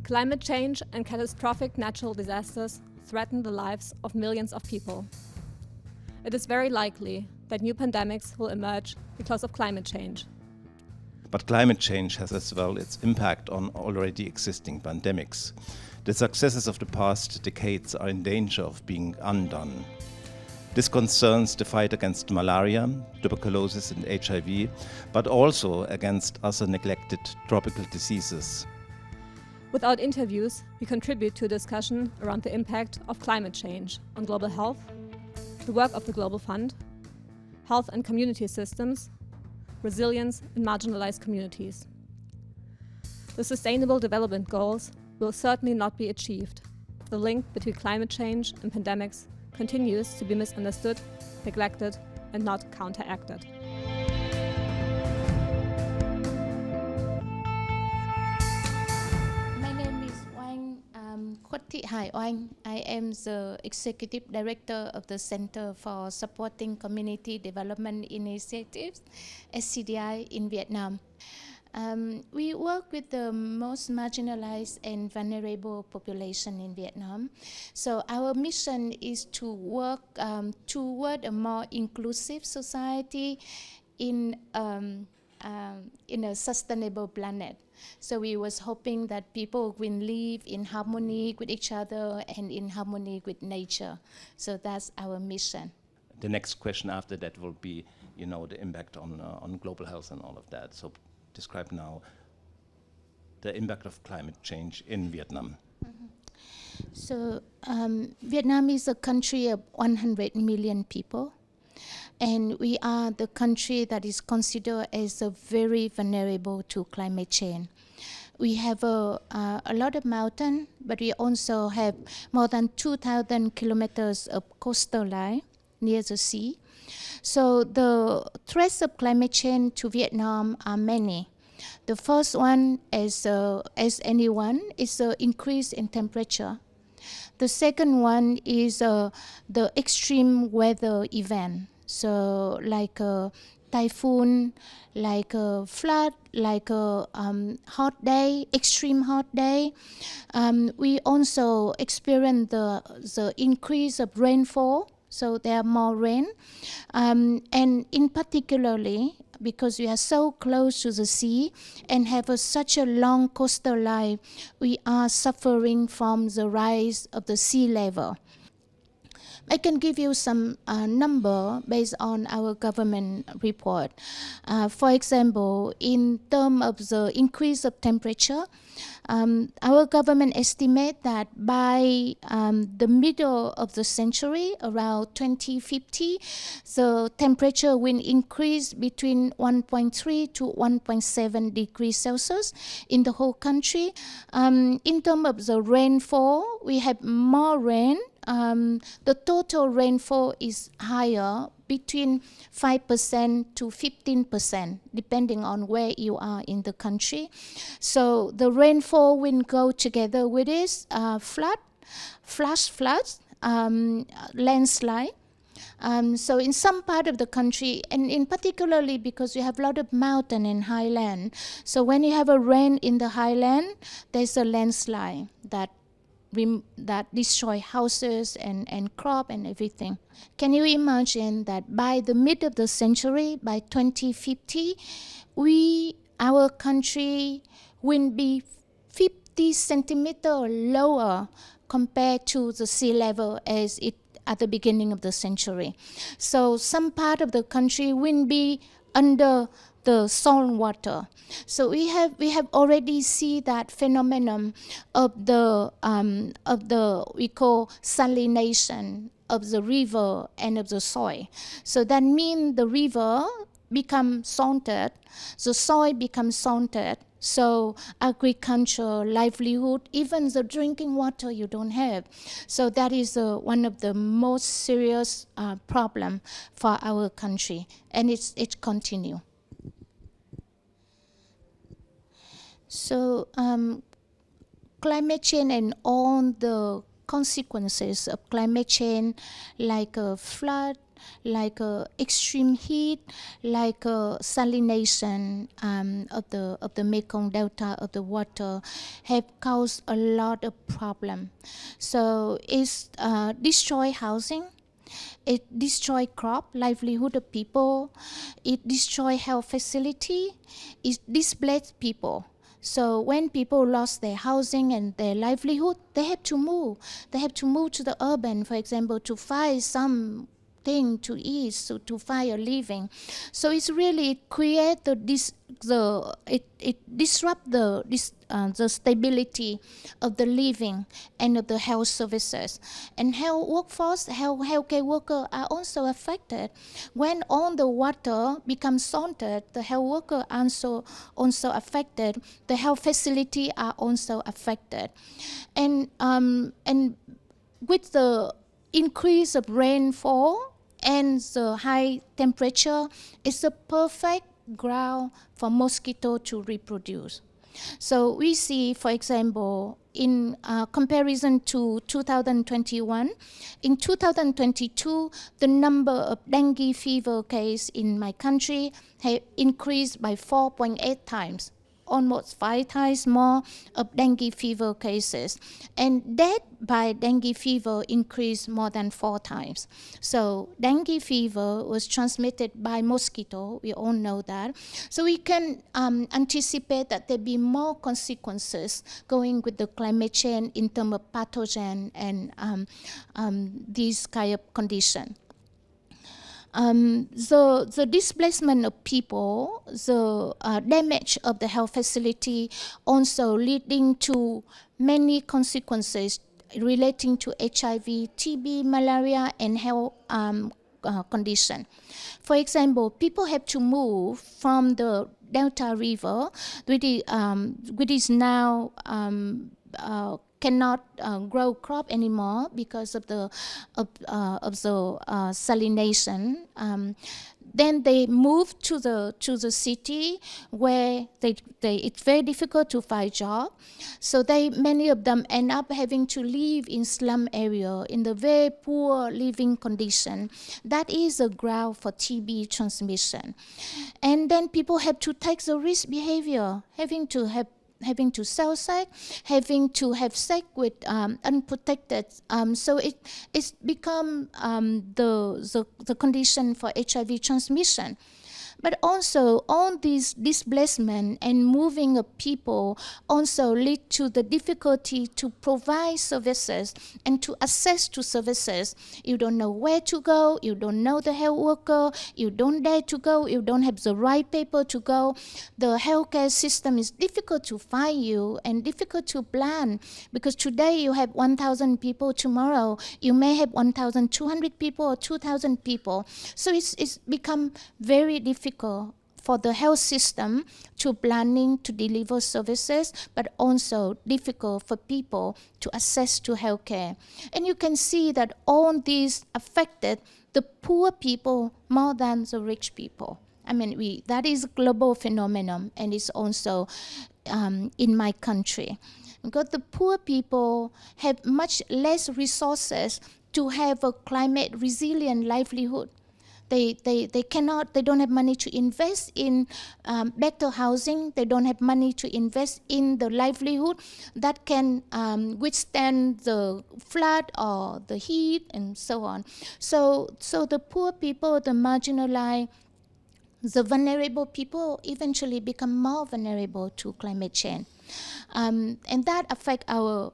Climate change and catastrophic natural disasters threaten the lives of millions of people. It is very likely that new pandemics will emerge because of climate change. But climate change has as well its impact on already existing pandemics. The successes of the past decades are in danger of being undone. This concerns the fight against malaria, tuberculosis and HIV, but also against other neglected tropical diseases. Without interviews, we contribute to a discussion around the impact of climate change on global health, the work of the Global Fund, health and community systems, resilience in marginalized communities. The Sustainable Development Goals will certainly not be achieved. The link between climate change and pandemics continues to be misunderstood, neglected, and not counteracted. My name is Oanh. Khuat Oanh. I am the Executive Director of the Center for Supporting Community Development Initiatives, SCDI, in Vietnam. We work with the most marginalized and vulnerable population in Vietnam. So our mission is to work toward a more inclusive society in a sustainable planet. So we was hoping that people will live in harmony with each other and in harmony with nature. So that's our mission. The next question after that will be, the impact on global health and all of that. So describe now the impact of climate change in Vietnam. So Vietnam is a country of 100 million people. And we are the country that is considered as very vulnerable to climate change. We have a lot of mountain, but we also have more than 2,000 kilometers of coastal line near the sea. So the threats of climate change to Vietnam are many. The first one, as anyone, is the increase in temperature. The second one is the extreme weather event. So like a typhoon, like a flood, like a hot day, extreme hot day. We also experience the increase of rainfall. So there are more rain. And in particularly, because we are so close to the sea and have such a long coastal line, we are suffering from the rise of the sea level. I can give you some number based on our government report. For example, in terms of the increase of temperature, our government estimate that by the middle of the century, around 2050, the temperature will increase between 1.3 to 1.7 degrees Celsius in the whole country. In terms of the rainfall, we have more rain. The total rainfall is higher, between 5% to 15%, depending on where you are in the country. So the rainfall will go together with this flash floods, landslide. So in some part of the country, and in particularly because you have a lot of mountain and highland, so when you have a rain in the highland, there's a landslide that destroy houses and crop and everything. Can you imagine that by the mid of the century, by 2050, our country will be 50 centimeters lower compared to the sea level as it at the beginning of the century. So some part of the country will be under the salt water. So we have already seen that phenomenon of the we call salination of the river and of the soil. So that means the river becomes salted, the soil becomes salted. So agriculture, livelihood, even the drinking water you don't have. So that is one of the most serious problem for our country, and it continue. So climate change and all the consequences of climate change, like a flood, like extreme heat, like salination of the Mekong Delta of the water, have caused a lot of problem. So it's destroy housing. It destroy crop, livelihood of people. It destroy health facility. It displaced people. So when people lost their housing and their livelihood, they have to move. They have to move to the urban, for example, to find something to eat, so to find a living. So it's really create it disrupt the stability of the living and of the health services. And health workforce, healthcare workers are also affected. When all the water becomes salted, the health workers are also affected. The health facility are also affected. And with the increase of rainfall and the high temperature, it's a perfect ground for mosquito to reproduce. So we see, for example, in comparison to 2021, in 2022, the number of dengue fever cases in my country have increased by 4.8 times. Almost 5 times more of dengue fever cases. And death by dengue fever increased more than 4 times. So dengue fever was transmitted by mosquito, we all know that. So we can anticipate that there'll be more consequences going with the climate change in terms of pathogen and these kind of condition. The displacement of people, the damage of the health facility, also leading to many consequences relating to HIV, TB, malaria, and health condition. For example, people have to move from the Delta River, which is now cannot grow crop anymore because of the salination. Then they move to the city where it's very difficult to find job. So many of them end up having to live in slum area in the very poor living condition. That is a ground for TB transmission. And then people have to take the risk behavior, having to sell sex, having to have sex with unprotected. So it's become the condition for HIV transmission. But also, all these displacement and moving of people also lead to the difficulty to provide services and to access to services. You don't know where to go, you don't know the health worker, you don't dare to go, you don't have the right paper to go. The healthcare system is difficult to find you and difficult to plan, because today you have 1,000 people, tomorrow you may have 1,200 people or 2,000 people. So it's become very difficult for the health system to planning to deliver services, but also difficult for people to access to healthcare. And you can see that all these affected the poor people more than the rich people. I mean, that is a global phenomenon, and it's also in my country. Because the poor people have much less resources to have a climate resilient livelihood. They don't have money to invest in better housing. They don't have money to invest in the livelihood that can withstand the flood or the heat and so on. So the poor people, the marginalized, the vulnerable people eventually become more vulnerable to climate change. And that affects our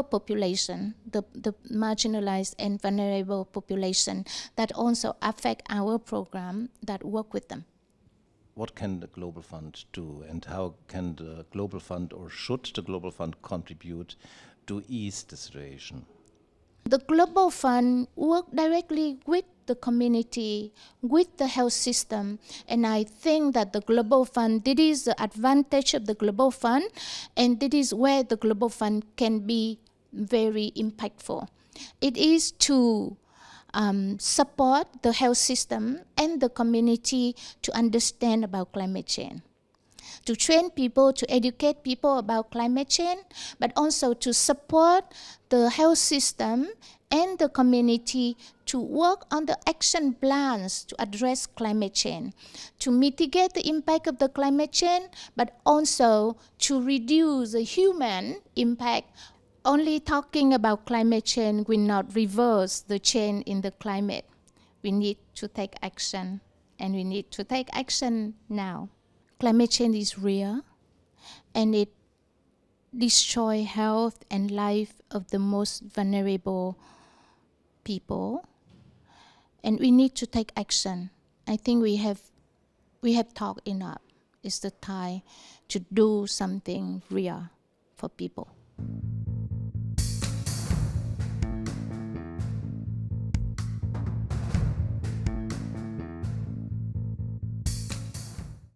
population, the marginalized and vulnerable population, that also affect our program that work with them. What can the Global Fund do, and how can the Global Fund, or should the Global Fund, contribute to ease the situation? The Global Fund work directly with the community, with the health system, and I think that the Global Fund, this is the advantage of the Global Fund, and this is where the Global Fund can be very impactful. It is to support the health system and the community to understand about climate change, to train people, to educate people about climate change, but also to support the health system and the community to work on the action plans to address climate change, to mitigate the impact of the climate change, but also to reduce the human impact. Only talking about climate change will not reverse the change in the climate. We need to take action, and we need to take action now. Climate change is real, and it destroys health and life of the most vulnerable people, and we need to take action. I think we have talked enough. It's the time to do something real for people.